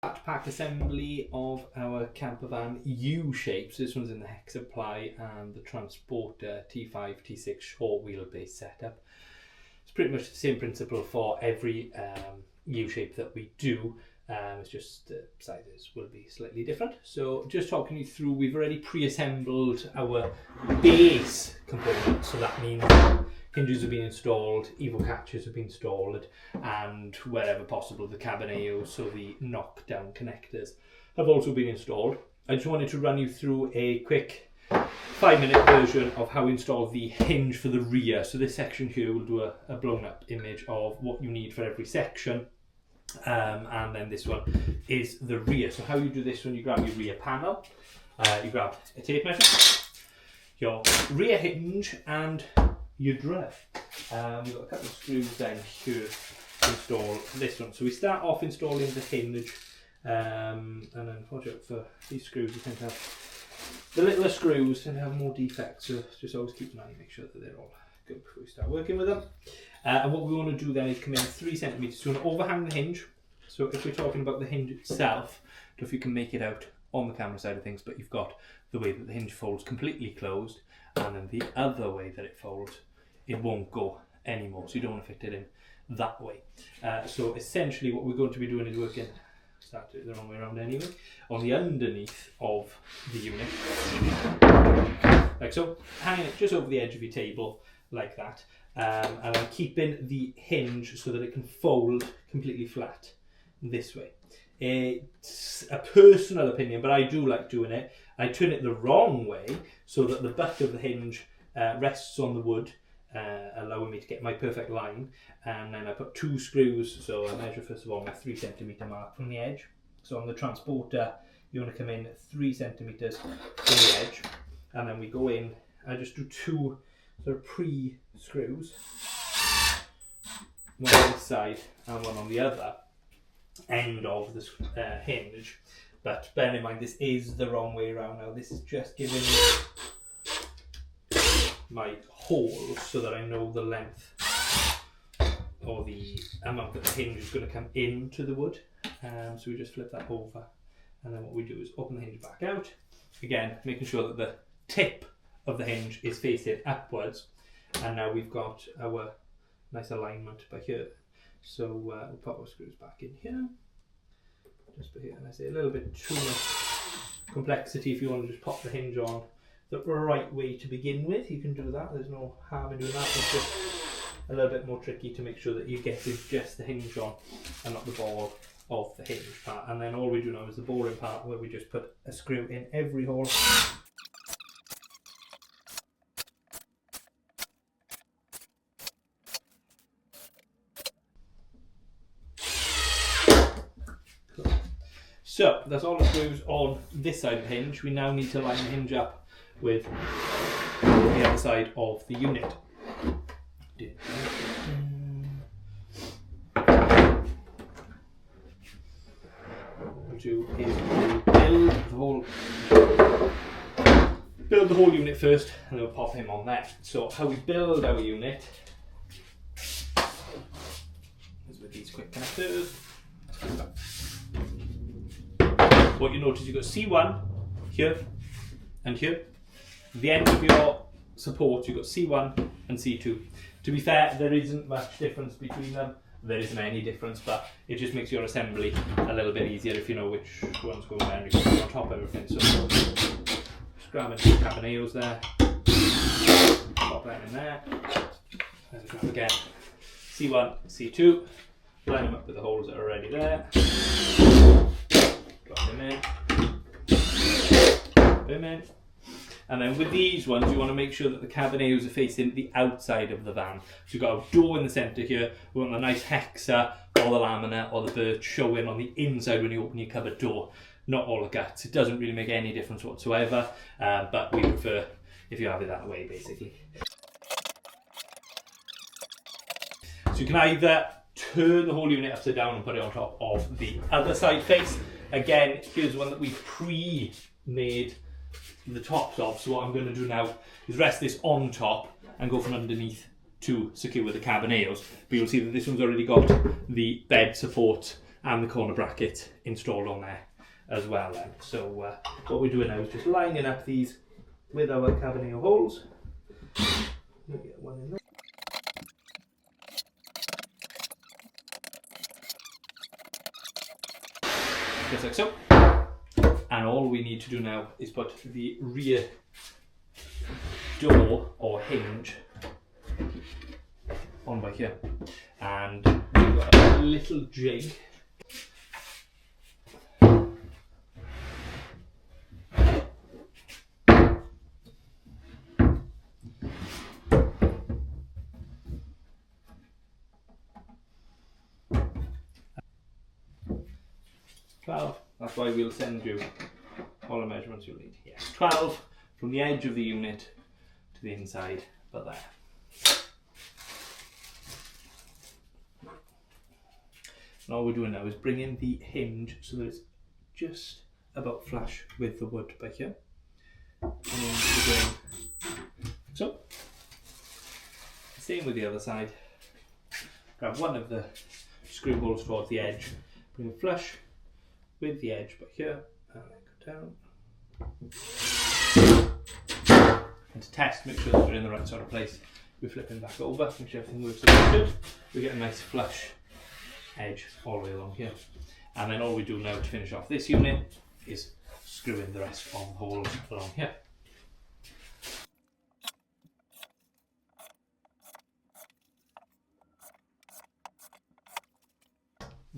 Pack assembly of our camper van U shape. So this one's in the Hexaply and the Transporter T5 T6 short wheelbase setup. It's pretty much the same principle for every U shape that we do. It's just the sizes will be slightly different. So just talking you through, we've already pre-assembled our base components. So that means hinges have been installed, Evo catches have been installed, and wherever possible the Cabineo, so the knockdown connectors, have also been installed. I just wanted to run you through a quick 5-minute version of how we install the hinge for the rear. So this section here will do a blown up image of what you need for every section. And then this one is the rear. So how you do this one, you grab your rear panel, you grab a tape measure, your rear hinge and your drill. We've got a couple of screws down here to install this one. So we start off installing the hinge, and then watch out for these screws. You tend to have the littler screws tend to have more defects, so just always keep an eye and make sure that they're all good before we start working with them. And what we want to do then is come in 3 centimeters. So we want to overhang the hinge. So if we're talking about the hinge itself, I don't know if you can make it out on the camera side of things, but you've got the way that the hinge folds completely closed, and then the other way that it folds, it won't go anymore. So you don't want to fit it in that way. So essentially what we're going to be doing is working, start it the wrong way around anyway, on the underneath of the unit. Like so, hanging it just over the edge of your table, like that. And I'm keeping the hinge so that it can fold completely flat this way. It's a personal opinion, but I do like doing it. I turn it the wrong way so that the butt of the hinge rests on the wood, allowing me to get my perfect line. And then I put 2 screws, so I measure first of all my 3 centimeter mark from the edge. So on the Transporter, you want to come in 3 centimeters from the edge, and then we go in. I just do 2 sort of pre-screws, one on this side and one on the other end of this hinge. But bear in mind, this is the wrong way around now. This is just giving me my holes so that I know the length or the amount that the hinge is going to come into the wood. So we just flip that over, and then what we do is open the hinge back out. Again, making sure that the tip of the hinge is facing upwards, and now we've got our nice alignment by here. So we'll pop our screws back in here, just by here. And I say a little bit too much complexity. If you want to just pop the hinge on the right way to begin with, you can do that. There's no harm in doing that. It's just a little bit more tricky to make sure that you get just the hinge on and not the ball of the hinge part. And then all we do now is the boring part, where we just put a screw in every hole. So that's all the screws on this side of the hinge. We now need to line the hinge up with the other side of the unit. What we'll do is we'll build the whole unit first, and then we'll pop him on there. So how we build our unit is with these quick connectors. What you notice, you've got C1 here and here. The end of your support, you've got C1 and C2. To be fair, there isn't much difference between them. There isn't any difference, but it just makes your assembly a little bit easier if you know which one's going there, and you can put on top of everything. So just grabbing two Cabineos there, pop that in there, and grab again C1, C2, line them up with the holes that are already there. Drop them in, drop them in. And then with these ones, you want to make sure that the Cabineos are facing the outside of the van. So you've got a door in the centre here. We want the nice hexa or the laminate or the birch showing on the inside when you open your cupboard door. Not all the guts. It doesn't really make any difference whatsoever, but we prefer if you have it that way, basically. So you can either turn the whole unit upside down and put it on top of the other side face. Again, here's one that we've pre-made the tops of. So what I'm going to do now is rest this on top and go from underneath to secure the Cabineos. But you'll see that this one's already got the bed support and the corner bracket installed on there as well then. So what we're doing now is just lining up these with our Cabineo holes. We'll get one in there. Just like so. And all we need to do now is put the rear door or hinge on by here. And we've got a little jig. That's why we'll send you all the measurements you'll need. Yes, 12 from the edge of the unit to the inside, but there. And all we're doing now is bringing the hinge so that it's just about flush with the wood by here. And then we're going like so. Same with the other side. Grab one of the screw holes towards the edge, bring it flush with the edge by here, and then go down. And to test, make sure that we're in the right sort of place, we're flipping back over, make sure everything works as good. We get a nice flush edge all the way along here. And then all we do now to finish off this unit is screw in the rest of the holes along here.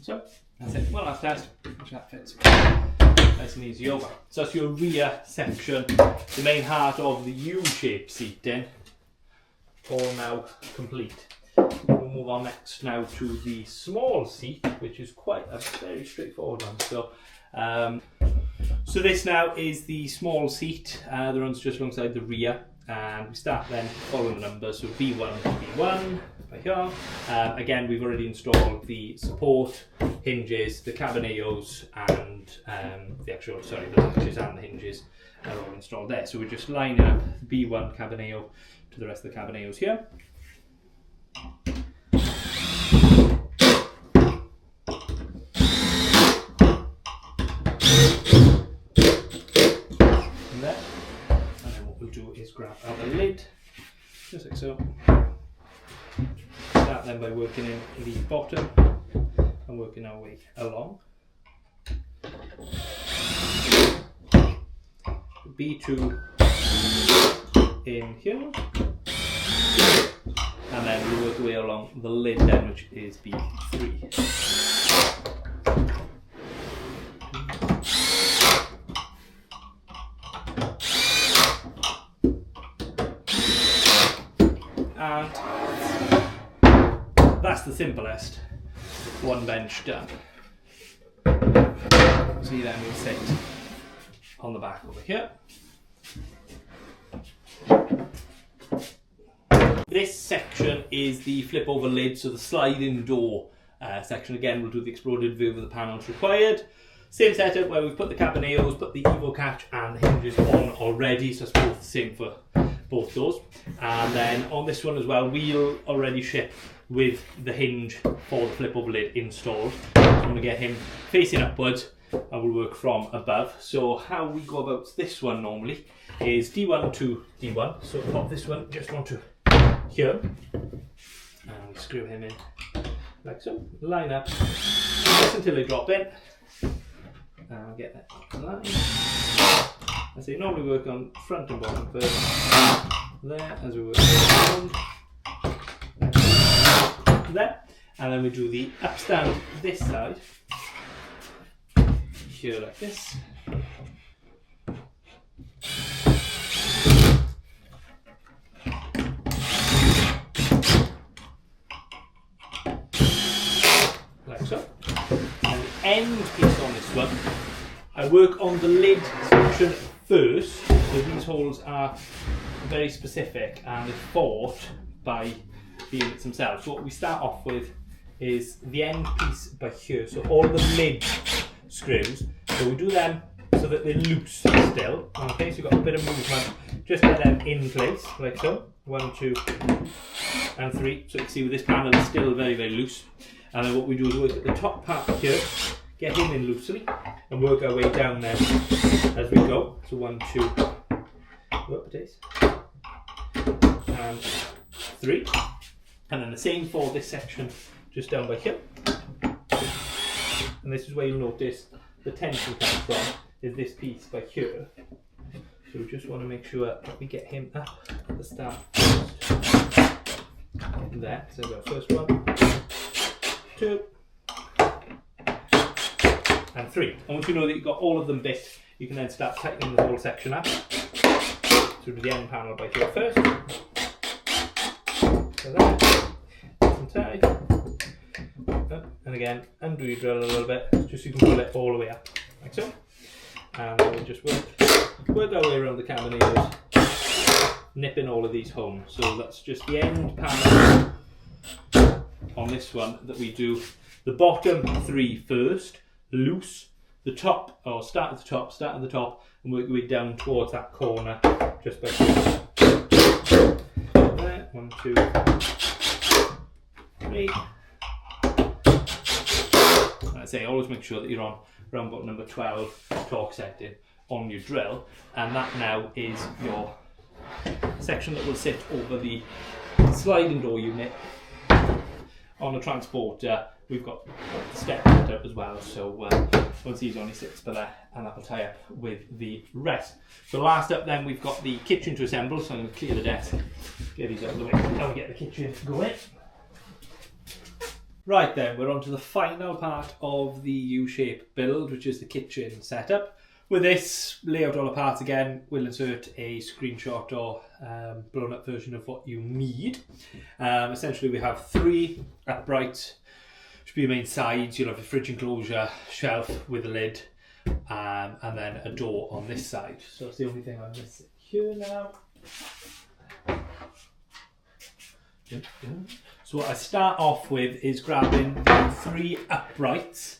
So that's it, one last test, which that fits nice and easy over. So that's your rear section, the main heart of the U-shaped seating, all now complete. We'll move on next now to the small seat, which is quite a very straightforward one. So this now is the small seat that runs just alongside the rear, and we start then following the numbers, so B1 to B1 by here. Again, we've already installed the support hinges, the Cabineos, and the latches and the hinges are all installed there. So we're just lining up B1 Cabineo to the rest of the Cabineos here. And then what we'll do is grab out the lid, just like so. Start then by working in the bottom and working our way along. B2 in here, and then we'll work our way along the lid then, which is B3. And that's the simplest one bench done. So you then will sit on the back over here. This section is the flip over lid, so the sliding door section. Again, we'll do the exploded view of the panels required. Same setup where we've put the Cabineos, put the Evo catch and the hinges on already, so it's both the same for both doors. And then on this one as well, we'll already ship with the hinge for the flip over lid installed. So I'm going to get him facing upwards and we'll work from above. So how we go about this one normally is D1 to D1. So pop this one just onto here and we screw him in like so. Line up just until they drop in. And I'll get that line. And so you normally work on front and bottom first. There, as we work around. There. And then we do the upstand this side. Here like this. Like so. And the end piece on this one, I work on the lid section first. So these holes are very specific and they're fought by the units themselves. So what we start off with is the end piece by here. So all the lid screws. So we do them so that they're loose still. Okay, so you've got a bit of movement. Just get them in place, like so. 1, 2, and 3. So you can see with this panel it's still very, very loose. And then what we do is work at the top part here, get him in loosely, and work our way down then as we go. So 1, 2, up it is, and 3. And then the same for this section just down by here. And this is where you'll notice the tension comes from, is this piece by here. So we just want to make sure that we get him up at the start first. There, so we've got first 1, 2, and 3. And once you know that you've got all of them bit, you can then start tightening the whole section up. So do the end panel by here first. So there, nice and tight. And again, undo your drill a little bit, just so you can pull it all the way up, like so. And then we'll just work our way around the cabineos, nipping all of these home. So that's just the end panel on this one that we do. The bottom 3 first, loose, the top, or start at the top, and work your way down towards that corner, just by here. There, 1, 2, 3. I say, always make sure that you're on round about number 12 torque setting on your drill, and that now is your section that will sit over the sliding door unit. On the transporter, we've got the step cut out as well, so once these only sits for there, and that will tie up with the rest. So last up then, we've got the kitchen to assemble, so I'm going to clear the desk, get these out of the way, now we get the kitchen going. Right then, we're on to the final part of the U-shape build, which is the kitchen setup. With this, layout all the parts again, we'll insert a screenshot or blown up version of what you need. Essentially we have 3 uprights, which will be your main sides. You'll have your fridge enclosure, shelf with a lid, and then a door on this side. So that's the only thing I'm missing here now. So what I start off with is grabbing the 3 uprights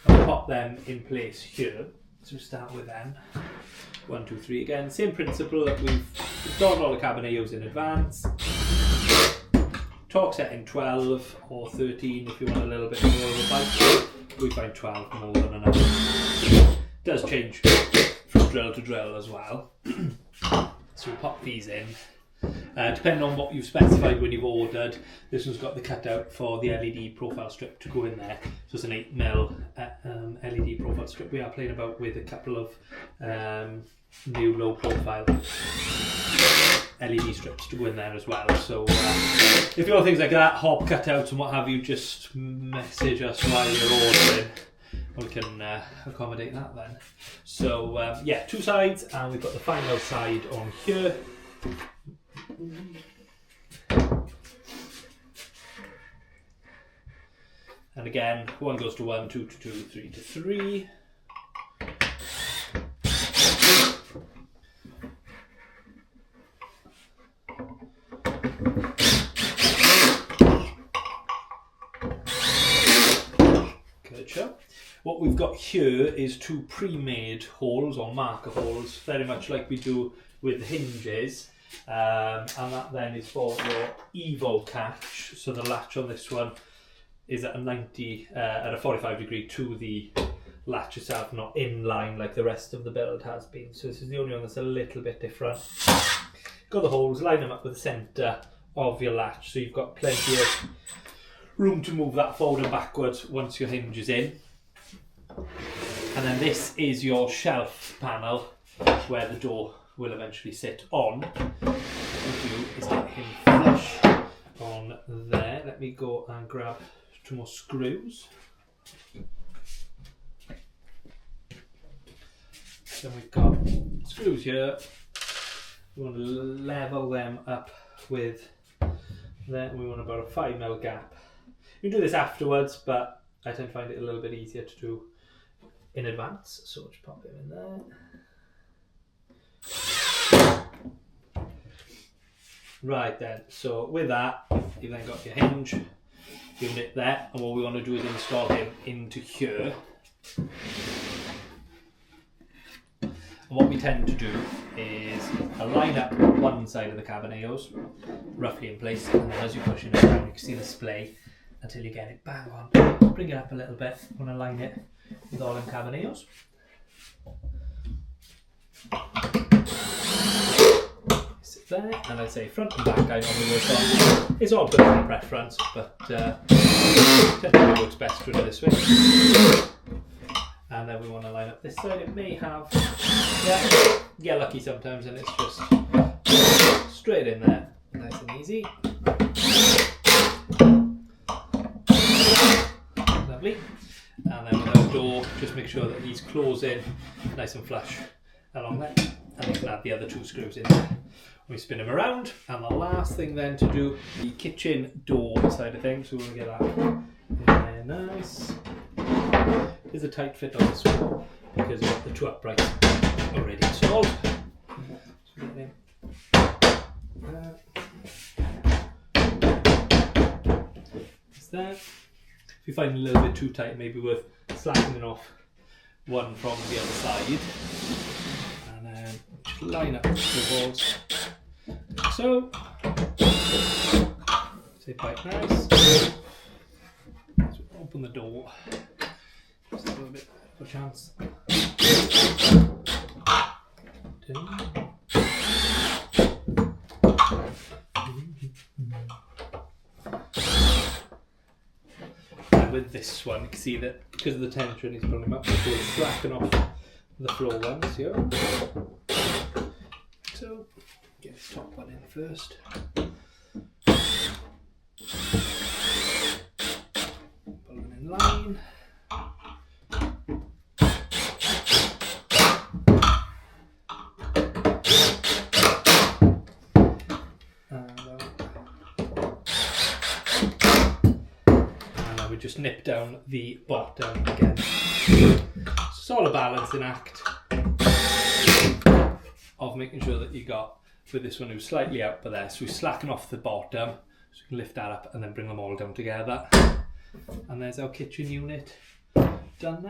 and pop them in place here. So we start with them. 1, 2, 3 again. Same principle that we've installed all the Cabineos in advance. Torque setting 12 or 13 if you want a little bit more of a bite. We find 12 more than enough. It does change from drill to drill as well. So we'll pop these in. Depending on what you've specified when you've ordered, this one's got the cutout for the LED profile strip to go in there. So it's an 8mm LED profile strip. We are playing about with a couple of new low profile LED strips to go in there as well. So if you want things like that, hob cutouts and what have you, just message us while you're ordering. We can accommodate that then. So yeah, 2 sides, and we've got the final side on here. And again, 1 goes to 1, 2 to 2, 3 to 3. Gotcha. What we've got here is 2 pre-made holes or marker holes, very much like we do with the hinges. And that then is for your Evo catch. So the latch on this one is at a 45 degree to the latch itself, not in line like the rest of the build has been. So this is the only one that's a little bit different. Got the holes, line them up with the centre of your latch, so you've got plenty of room to move that forward and backwards once your hinge is in. And then this is your shelf panel where the door will eventually sit on. What we do is get him flush on there. Let me go and grab 2 more screws. Then we've got screws here. We want to level them up with that. We want about a 5mm gap. You can do this afterwards, but I tend to find it a little bit easier to do in advance. So we'll just pop them in there. Right then, so with that, you've then got your hinge unit there, and what we want to do is install him into here. And what we tend to do is line up one side of the Cabineos roughly in place, and then as you push it down, you can see the splay until you get it bang on. Bring it up a little bit. I'm going to line it with all them Cabineos. Sit there, and I say front and back I normally work on. It's all personal preference, but technically works best to do it this way. And then we want to line up this side. It may have, get lucky sometimes, and it's just straight in there, nice and easy. Lovely. And then with our door, just make sure that these close in nice and flush along there, and you can add the other 2 screws in there. We spin them around, and the last thing then to do, the kitchen door side of things, so we'll get that in there nice. There's a tight fit on this one because we've got the 2 uprights already installed. So get in. Is that? If you find it a little bit too tight, maybe worth slackening off one from the other side, and then just line up the walls. So, sit quite nice. So open the door. Just a little bit of a chance. And with this one, you can see that because of the tension, he's pulling him up, so we'll slacken off the floor ones here. So, get this top one in first. Pull them in line. We just nip down the bottom again. It's all a balancing act of making sure that you got, with this one who's slightly out by there, so we slacken off the bottom so we can lift that up and then bring them all down together. And there's our kitchen unit done now.